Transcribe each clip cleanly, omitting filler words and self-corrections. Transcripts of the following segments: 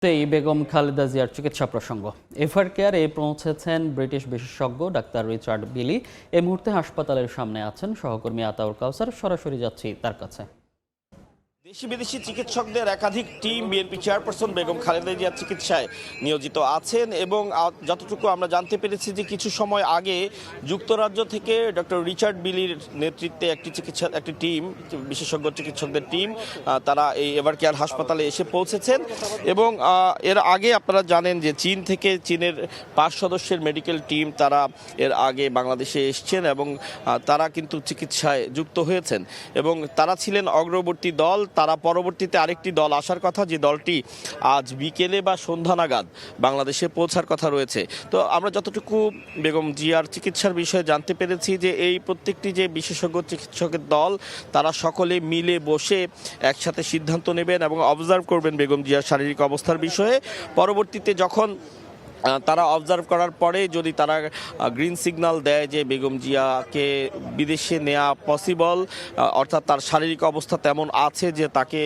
তেই বেগম খালেদা জিয়ার চিকিৎসা প্রসঙ্গ। এভার কেয়ারে পৌঁছেছেন ব্রিটিশ বিশেষজ্ঞ ডাক্তার রিচার্ড বিলি। এই মুহূর্তে হাসপাতালের সামনে আছেন সহকর্মী আতাউর কাউসার। সরাসরি যাচ্ছি তার কাছে। দেশি বিদেশি চিকিৎসকদের একাধিক team BNP chairperson Begum Khaleda জিয়ার চিকিৎসায় নিয়োজিত আছেন এবং যতটুকু আমরা জানতে পেরেছি যে কিছু সময় আগে যুক্তরাজ্য থেকে ডক্টর রিচার্ড বিলির নেতৃত্বে একটি টিম, বিশেষজ্ঞ চিকিৎসকদের টিম, তারা এই এভার কেয়ার হাসপাতালে এসে পৌঁছেছেন এবং এর আগে আপনারা জানেন যে চীনের 5 সদস্যের মেডিকেল টিম তারা এর আগে বাংলাদেশে এসছেন এবং তারা কিন্তু চিকিৎসায় যুক্ত হয়েছেন এবং তারা ছিলেন অগ্রবর্তী দল। তারা পরবর্তীতে আরেকটি দল আসার কথা, যে দলটি আজ বিকেলে বা সন্ধ্যা নাগাদ বাংলাদেশে পৌঁছার কথা রয়েছে। তো আমরা যতটুকু বেগম জিয়ার চিকিৎসার বিষয়ে জানতে পেরেছি যে এই প্রত্যেকটি যে বিশেষজ্ঞ চিকিৎসকের দল তারা সকলে মিলে বসে একসাথে সিদ্ধান্ত নেবেন এবং অবজার্ভ করবেন বেগম জিয়ার শারীরিক অবস্থার বিষয়ে। পরবর্তীতে যখন তারা অবজার্ভ করার পরে যদি তারা গ্রিন সিগন্যাল দেয় যে বেগম জিয়াকে বিদেশে নেওয়া পসিবল, অর্থাৎ তার শারীরিক অবস্থা তেমন আছে যে তাকে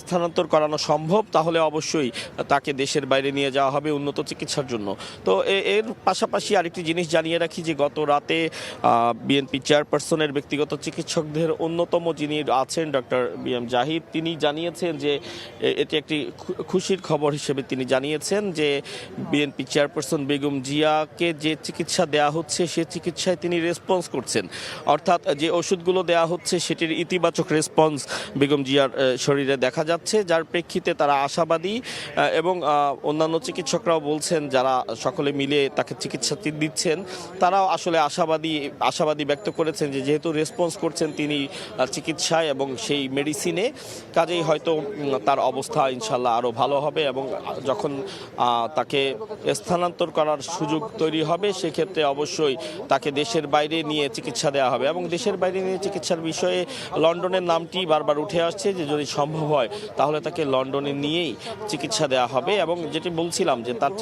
স্থানান্তর করানো সম্ভব, তাহলে অবশ্যই তাকে দেশের বাইরে নিয়ে যাওয়া হবে উন্নত চিকিৎসার জন্য। তো এর পাশাপাশি আরেকটি জিনিস জানিয়ে রাখি যে গত রাতে বিএনপি চেয়ারপারসনের ব্যক্তিগত চিকিৎসকদের অন্যতম যিনি আছেন ডক্টর বিএম জাহিদ, তিনি জানিয়েছেন যে এটি একটি খুশির খবর হিসেবে তিনি জানিয়েছেন যে বিএনপি চেয়ারপারসন বেগম জিয়াকে যে চিকিৎসা দেয়া হচ্ছে সে চিকিৎসায় তিনি রেসপন্স করছেন, অর্থাৎ যে ওষুধগুলো দেয়া হচ্ছে সেটির ইতিবাচক রেসপন্স বেগম জিয়ার শরীরে দেখা যাচ্ছে, যার প্রেক্ষিতে তারা আশাবাদী এবং অন্যান্য চিকিৎসকরাও বলছেন যারা সকলে মিলে তাকে চিকিৎসা দিচ্ছেন তারাও আসলে আশাবাদী ব্যক্ত করেছেন যে যেহেতু রেসপন্স করছেন তিনি চিকিৎসায় এবং সেই মেডিসিনে, কাজেই হয়তো তার অবস্থা ইনশাল্লাহ আরও ভালো হবে এবং যখন তাকে স্থানান্তর করার সুযোগ তৈরি হবে সেক্ষেত্রে অবশ্যই তাকে দেশের বাইরে নিয়ে চিকিৎসা দেওয়া হবে। এবং দেশের বাইরে নিয়ে চিকিৎসার বিষয়ে লন্ডনের নামটি বারবার উঠে আসছে যে যদি সম্ভব হয় তাহলে তাকে লন্ডনে নিয়েই চিকিৎসা দেওয়া হবে। এবং যেটি বলছিলাম যে তার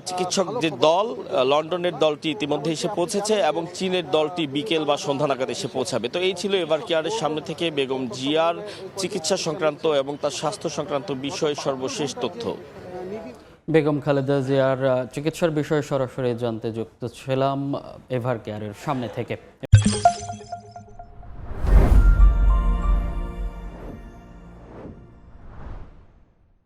চিকিৎসক যে দল, লন্ডনের দলটি ইতিমধ্যে এসে পৌঁছেছে এবং চীনের দলটি বিকেল বা সন্ধ্যা নাগাদ এসে পৌঁছাবে। তো এই ছিল এভার কেয়ারের সামনে থেকে বেগম জিয়ার চিকিৎসা সংক্রান্ত এবং তার স্বাস্থ্য সংক্রান্ত বিষয়ে সর্বশেষ তথ্য। বেগম খালেদা জিয়ার চিকিৎসার বিষয়ে সরাসরি জানতে যুক্ত ছিলাম এভার কেয়ারের সামনে থেকে।